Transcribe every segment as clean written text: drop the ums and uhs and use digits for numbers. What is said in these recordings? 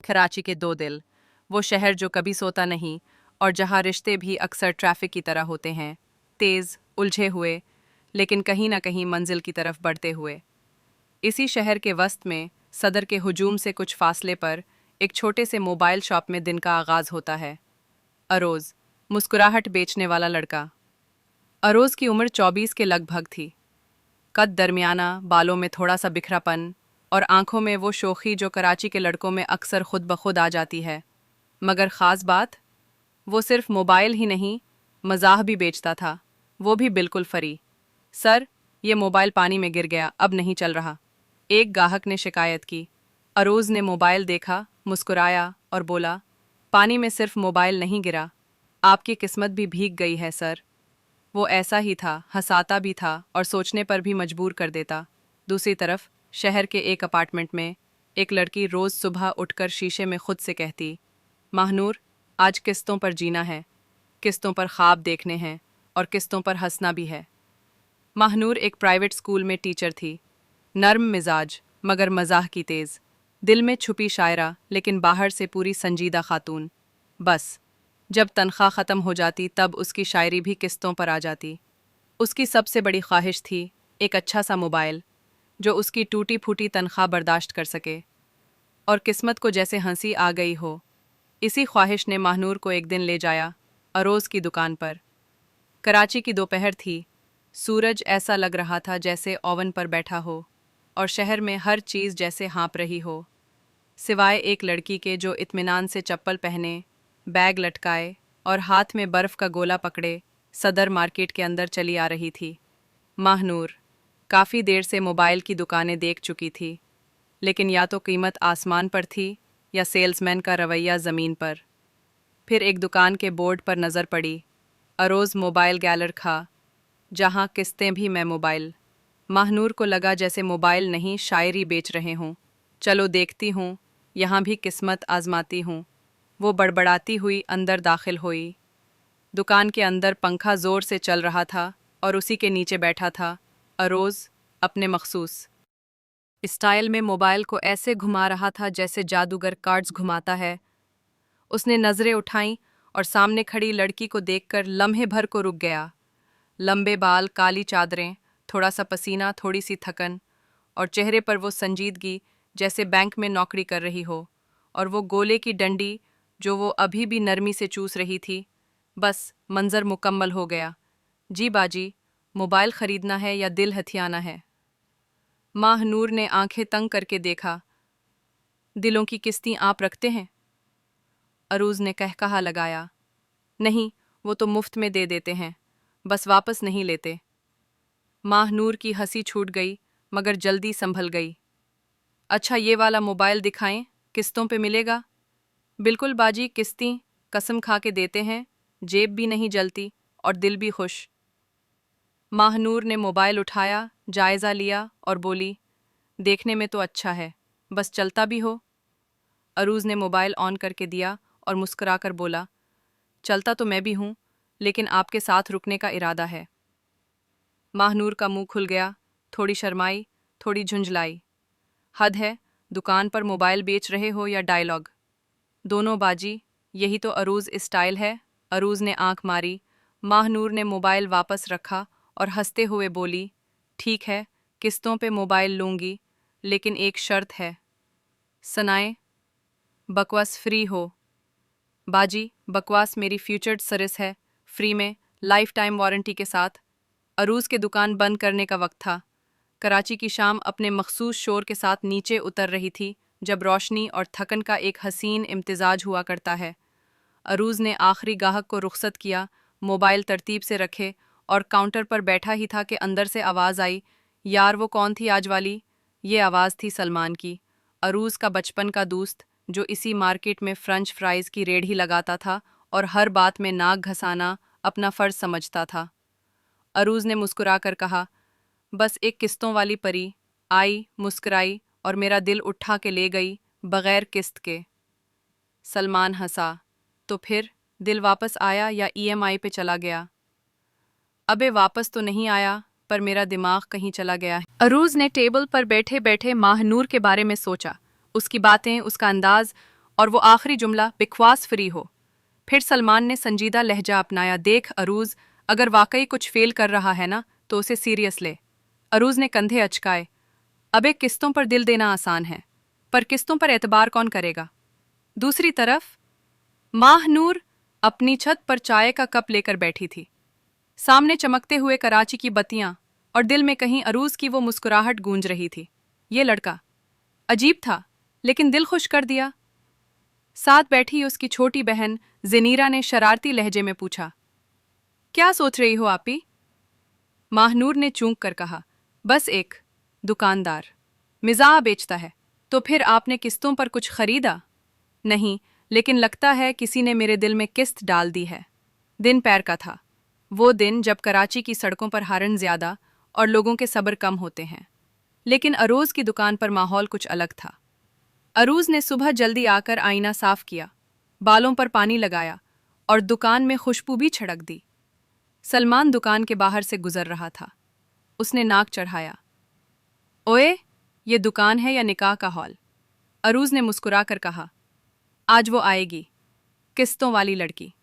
कराची के दो दिल, वो शहर जो कभी सोता नहीं और जहाँ रिश्ते भी अक्सर ट्रैफिक की तरह होते हैं, तेज़, उलझे हुए, लेकिन कहीं ना कहीं मंजिल की तरफ बढ़ते हुए। इसी शहर के वस्त में सदर के हुजूम से कुछ फासले पर एक छोटे से मोबाइल शॉप में दिन का आगाज़ होता है। अरोज़, मुस्कुराहट बेचने वाला लड़का। अरोज़ की उम्र 24 के लगभग थी। कद दरमियाना, बालों में थोड़ा सा बिखरापन और आंखों में वो शोखी जो कराची के लड़कों में अक्सर खुद ब खुद आ जाती है। मगर ख़ास बात, वो सिर्फ मोबाइल ही नहीं, मज़ाह भी बेचता था, वो भी बिल्कुल फ्री। सर, ये मोबाइल पानी में गिर गया, अब नहीं चल रहा, एक गाहक ने शिकायत की। अरोज़ ने मोबाइल देखा, मुस्कुराया और बोला, पानी में सिर्फ मोबाइल नहीं गिरा, आपकी किस्मत भी भीग गई है सर। वो ऐसा ही था, हंसाता भी था और सोचने पर भी मजबूर कर देता। दूसरी तरफ शहर के एक अपार्टमेंट में एक लड़की रोज़ सुबह उठकर शीशे में खुद से कहती, माहनूर, आज किस्तों पर जीना है, किस्तों पर ख्वाब देखने हैं और किस्तों पर हंसना भी है। माहनूर एक प्राइवेट स्कूल में टीचर थी, नर्म मिजाज मगर मज़ाह की तेज़, दिल में छुपी शायरा लेकिन बाहर से पूरी संजीदा खातून। बस जब तनख्वाह ख़त्म हो जाती तब उसकी शायरी भी किस्तों पर आ जाती। उसकी सबसे बड़ी ख्वाहिश थी एक अच्छा सा मोबाइल जो उसकी टूटी फूटी तनख्वाह बर्दाश्त कर सके, और किस्मत को जैसे हंसी आ गई हो। इसी ख्वाहिश ने माहनूर को एक दिन ले जाया अरोज़ की दुकान पर। कराची की दोपहर थी, सूरज ऐसा लग रहा था जैसे ओवन पर बैठा हो और शहर में हर चीज़ जैसे हाँप रही हो, सिवाय एक लड़की के जो इत्मीनान से चप्पल पहने, बैग लटकाए और हाथ में बर्फ़ का गोला पकड़े सदर मार्केट के अंदर चली आ रही थी। माहनूर काफ़ी देर से मोबाइल की दुकानें देख चुकी थी, लेकिन या तो कीमत आसमान पर थी या सेल्समैन का रवैया ज़मीन पर। फिर एक दुकान के बोर्ड पर नज़र पड़ी, अरोज़ मोबाइल गैलर खा, जहाँ किस्तें भी मैं मोबाइल। माहनूर को लगा जैसे मोबाइल नहीं शायरी बेच रहे हों। चलो देखती हूँ, यहाँ भी किस्मत आजमाती हूँ, वो बड़बड़ाती हुई अंदर दाखिल हुई। दुकान के अंदर पंखा ज़ोर से चल रहा था और उसी के नीचे बैठा था अरोज़, अपने मखसूस स्टाइल में मोबाइल को ऐसे घुमा रहा था जैसे जादूगर कार्ड्स घुमाता है। उसने नज़रें उठाईं और सामने खड़ी लड़की को देखकर लम्हे भर को रुक गया। लंबे बाल, काली चादरें, थोड़ा सा पसीना, थोड़ी सी थकन, और चेहरे पर वो संजीदगी जैसे बैंक में नौकरी कर रही हो, और वो गोले की डंडी जो वो अभी भी नरमी से चूस रही थी। बस मंजर मुकम्मल हो गया। जी बाजी, मोबाइल ख़रीदना है या दिल हथियाना है? माहनूर ने आंखें तंग करके देखा। दिलों की किस्ती आप रखते हैं? अरूज़ ने कहकहा लगाया। नहीं, वो तो मुफ्त में दे देते हैं, बस वापस नहीं लेते। माहनूर की हंसी छूट गई मगर जल्दी संभल गई। अच्छा, ये वाला मोबाइल दिखाएं, किस्तों पे मिलेगा? बिल्कुल बाजी, किस्ती कसम खा के देते हैं, जेब भी नहीं जलती और दिल भी खुश। माहनूर ने मोबाइल उठाया, जायज़ा लिया और बोली, देखने में तो अच्छा है, बस चलता भी हो। अरूज़ ने मोबाइल ऑन करके दिया और मुस्कुराकर बोला, चलता तो मैं भी हूँ, लेकिन आपके साथ रुकने का इरादा है। माहनूर का मुंह खुल गया, थोड़ी शर्माई, थोड़ी झुंझलाई। हद है, दुकान पर मोबाइल बेच रहे हो या डायलॉग? दोनों बाजी, यही तो अरूज़ स्टाइल है। अरूज़ ने आंख मारी। माहनूर ने मोबाइल वापस रखा और हंसते हुए बोली, ठीक है, किस्तों पे मोबाइल लूँगी, लेकिन एक शर्त है। सनाए, बकवास फ्री हो। बाजी, बकवास मेरी फ्यूचर्ड सर्विस है, फ्री में, लाइफ टाइम वारंटी के साथ। अरूज़ के दुकान बंद करने का वक्त था। कराची की शाम अपने मखसूस शोर के साथ नीचे उतर रही थी, जब रोशनी और थकन का एक हसीन इम्तिजाज हुआ करता है। अरूज़ ने आखिरी गाहक को रुखसत किया, मोबाइल तरतीब से रखे और काउंटर पर बैठा ही था कि अंदर से आवाज़ आई, यार वो कौन थी आज वाली? ये आवाज़ थी सलमान की, अरूज़ का बचपन का दोस्त, जो इसी मार्केट में फ़्रेंच फ्राइज़ की रेढ़ी लगाता था और हर बात में नाक घसाना अपना फ़र्ज़ समझता था। अरूज़ ने मुस्कुराकर कहा, बस एक किस्तों वाली परी आई, मुस्कुराई और मेरा दिल उठा के ले गई, बग़ैर किस्त के। सलमान हंसा, तो फिर दिल वापस आया या ईएमआई पे चला गया? अबे वापस तो नहीं आया, पर मेरा दिमाग कहीं चला गया है। अरूज़ ने टेबल पर बैठे बैठे माहनूर के बारे में सोचा, उसकी बातें, उसका अंदाज़ और वो आखिरी जुमला बकवास फ्री हो। फिर सलमान ने संजीदा लहजा अपनाया, देख अरूज, अगर वाकई कुछ फेल कर रहा है ना तो उसे सीरियस ले। अरूज ने कंधे अचकाए, अबे किस्तों पर दिल देना आसान है, पर किस्तों पर एतबार कौन करेगा। दूसरी तरफ माहनूर अपनी छत पर चाय का कप लेकर बैठी थी। सामने चमकते हुए कराची की बत्तियां और दिल में कहीं अरूज की वो मुस्कुराहट गूंज रही थी। ये लड़का अजीब था, लेकिन दिल खुश कर दिया। साथ बैठी उसकी छोटी बहन ज़नीरा ने शरारती लहजे में पूछा, क्या सोच रही हो आपी? माहनूर ने चूंक कर कहा, बस एक दुकानदार मिज़ाह बेचता है। तो फिर आपने किस्तों पर कुछ खरीदा? नहीं, लेकिन लगता है किसी ने मेरे दिल में किस्त डाल दी है। दिन पैर का था, वो दिन जब कराची की सड़कों पर हारन ज्यादा और लोगों के सब्र कम होते हैं। लेकिन अरूज की दुकान पर माहौल कुछ अलग था। अरूज ने सुबह जल्दी आकर आईना साफ किया, बालों पर पानी लगाया और दुकान में खुशबू भी छिड़क दी। सलमान दुकान के बाहर से गुजर रहा था। उसने नाक चढ़ाया, ओए, ये दुकान है या निकाह का हॉल? अरूज ने मुस्कुरा कर कहा, आज वो आएगी, किस्तों वाली लड़की।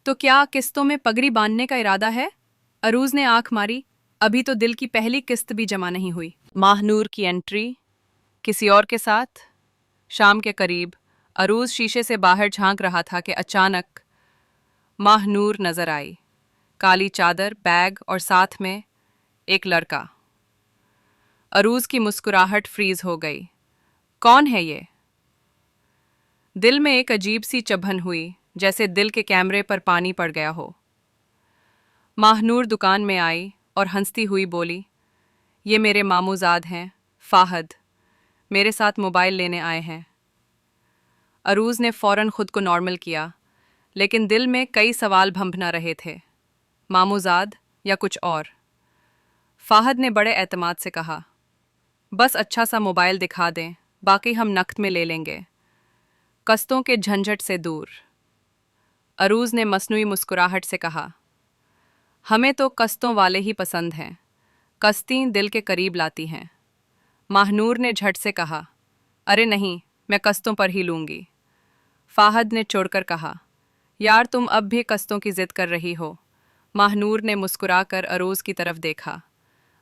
तो क्या किस्तों में पगड़ी बांधने का इरादा है? अरूज ने आंख मारी, अभी तो दिल की पहली किस्त भी जमा नहीं हुई। माहनूर की एंट्री किसी और के साथ। शाम के करीब अरूज शीशे से बाहर झांक रहा था कि अचानक माहनूर नजर आई, काली चादर, बैग और साथ में एक लड़का। अरूज की मुस्कुराहट फ्रीज हो गई। कौन है ये? दिल में एक अजीब सी चुभन हुई, जैसे दिल के कैमरे पर पानी पड़ गया हो। माहनूर दुकान में आई और हंसती हुई बोली, ये मेरे मामूजाद हैं, फाहद, मेरे साथ मोबाइल लेने आए हैं। अरूज ने फौरन खुद को नॉर्मल किया, लेकिन दिल में कई सवाल भंभना रहे थे। मामूजाद या कुछ और? फाहद ने बड़े एतमाद से कहा, बस अच्छा सा मोबाइल दिखा दें, बाकी हम नकद में ले लेंगे, कस्तों के झंझट से दूर। अरूज ने मसनूई मुस्कुराहट से कहा, हमें तो कस्तों वाले ही पसंद हैं, कस्तें दिल के करीब लाती हैं। माहनूर ने झट से कहा, अरे नहीं, मैं कस्तों पर ही लूँगी। फाहद ने चोड़कर कहा, यार तुम अब भी कस्तों की जिद कर रही हो। माहनूर ने मुस्कुराकर अरूज की तरफ देखा,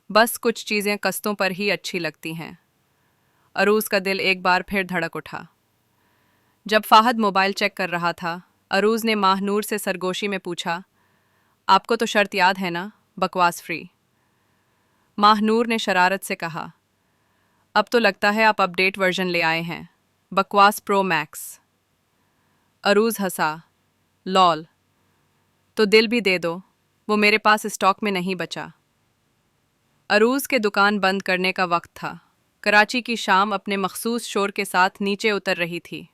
बस कुछ चीज़ें कस्तों पर ही अच्छी लगती हैं। अरूज का दिल एक बार फिर धड़क उठा। जब फाहद मोबाइल चेक कर रहा था, अरूज ने माहनूर से सरगोशी में पूछा, आपको तो शर्त याद है ना, बकवास फ्री? माहनूर ने शरारत से कहा, अब तो लगता है आप अपडेट वर्जन ले आए हैं, बकवास प्रो मैक्स। अरूज हंसा, लॉल, तो दिल भी दे दो, वो मेरे पास स्टॉक में नहीं बचा। अरूज के दुकान बंद करने का वक्त था। कराची की शाम अपने मखसूस शोर के साथ नीचे उतर रही थी,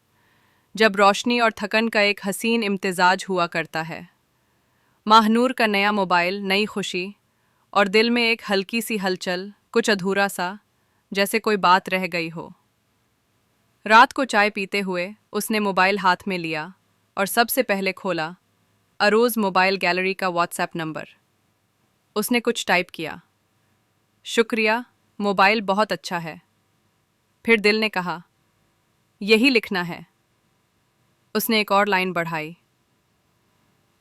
जब रोशनी और थकन का एक हसीन इम्तिजाज हुआ करता है। माहनूर का नया मोबाइल, नई खुशी और दिल में एक हल्की सी हलचल, कुछ अधूरा सा, जैसे कोई बात रह गई हो। रात को चाय पीते हुए उसने मोबाइल हाथ में लिया और सबसे पहले खोला अरोज मोबाइल गैलरी का व्हाट्सएप नंबर। उसने कुछ टाइप किया, शुक्रिया, मोबाइल बहुत अच्छा है। फिर दिल ने कहा, यही लिखना है। उसने एक और लाइन बढ़ाई,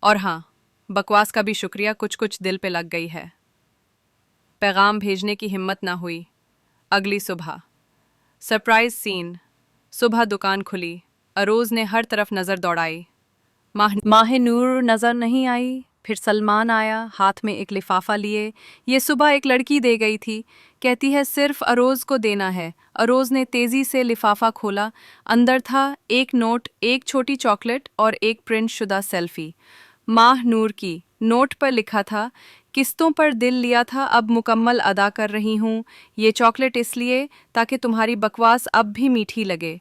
और हाँ, बकवास का भी शुक्रिया, कुछ कुछ दिल पे लग गई है। पैगाम भेजने की हिम्मत ना हुई। अगली सुबह सरप्राइज सीन। सुबह दुकान खुली, अरोज ने हर तरफ नज़र दौड़ाई। माहिनूर नज़र नहीं आई। फिर सलमान आया, हाथ में एक लिफाफा लिए। ये सुबह एक लड़की दे गई थी, कहती है सिर्फ अरोज को देना है। अरोज ने तेज़ी से लिफाफा खोला। अंदर था एक नोट, एक छोटी चॉकलेट और एक प्रिंट शुदा सेल्फी माहनूर की। नोट पर लिखा था, किस्तों पर दिल लिया था, अब मुकम्मल अदा कर रही हूँ। ये चॉकलेट इसलिए ताकि तुम्हारी बकवास अब भी मीठी लगे,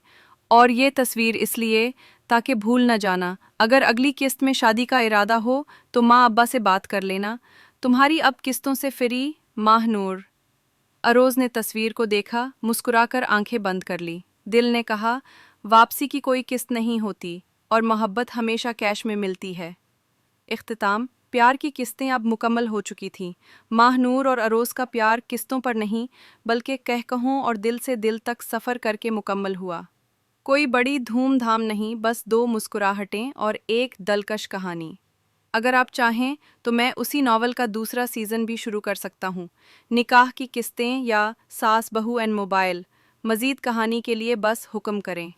और ये तस्वीर इसलिए ताकि भूल न जाना, अगर अगली किस्त में शादी का इरादा हो तो माँ अब्बा से बात कर लेना, तुम्हारी अब किस्तों से फ्री, माहनूर। अरोज ने तस्वीर को देखा, मुस्कुराकर आंखें बंद कर ली। दिल ने कहा, वापसी की कोई किस्त नहीं होती और मोहब्बत हमेशा कैश में मिलती है। इख्तिताम, प्यार की किस्तें अब मुकम्मल हो चुकी थीं। माहनूर और अरोज का प्यार किस्तों पर नहीं, बल्कि कहकहों और दिल से दिल तक सफ़र करके मुकम्मल हुआ। کوئی بڑی دھوم دھام نہیں، بس 2 مسکراہٹیں اور ایک دلکش کہانی۔ اگر آپ چاہیں تو میں اسی ناول کا دوسرا سیزن بھی شروع کر سکتا ہوں، نکاح کی قسطیں یا ساس بہو اینڈ موبائل۔ مزید کہانی کے لیے بس حکم کریں۔